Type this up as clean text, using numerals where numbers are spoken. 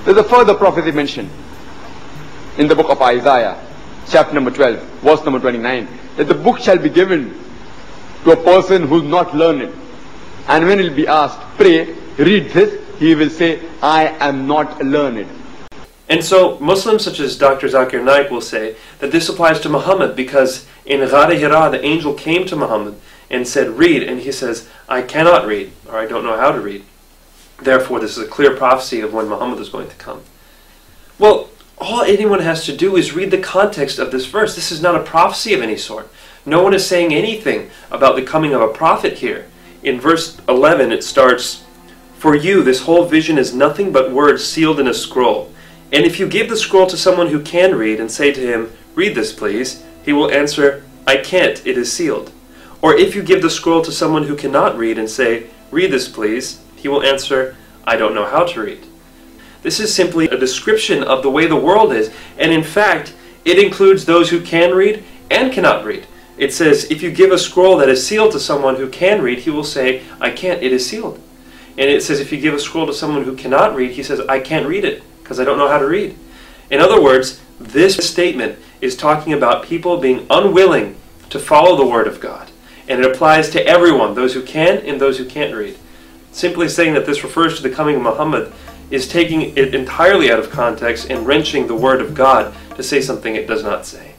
There's a further prophecy mentioned in the book of Isaiah, chapter number 12, verse number 29, that the book shall be given to a person who is not learned. And when he'll be asked, pray, read this, he will say, I am not learned. And so Muslims such as Dr. Zakir Naik will say that this applies to Muhammad because in Ghar Hira the angel came to Muhammad and said, read, and he says, I cannot read, or I don't know how to read. Therefore, this is a clear prophecy of when Muhammad is going to come. Well, all anyone has to do is read the context of this verse. This is not a prophecy of any sort. No one is saying anything about the coming of a prophet here. In verse 11 it starts, for you this whole vision is nothing but words sealed in a scroll. And if you give the scroll to someone who can read and say to him, read this please, he will answer, I can't, it is sealed. Or if you give the scroll to someone who cannot read and say, read this please, he will answer, I don't know how to read. This is simply a description of the way the world is, and in fact, it includes those who can read and cannot read. It says, if you give a scroll that is sealed to someone who can read, he will say, I can't, it is sealed. And it says, if you give a scroll to someone who cannot read, he says, I can't read it, because I don't know how to read. In other words, this statement is talking about people being unwilling to follow the Word of God. And it applies to everyone, those who can and those who can't read. Simply saying that this refers to the coming of Muhammad is taking it entirely out of context and wrenching the Word of God to say something it does not say.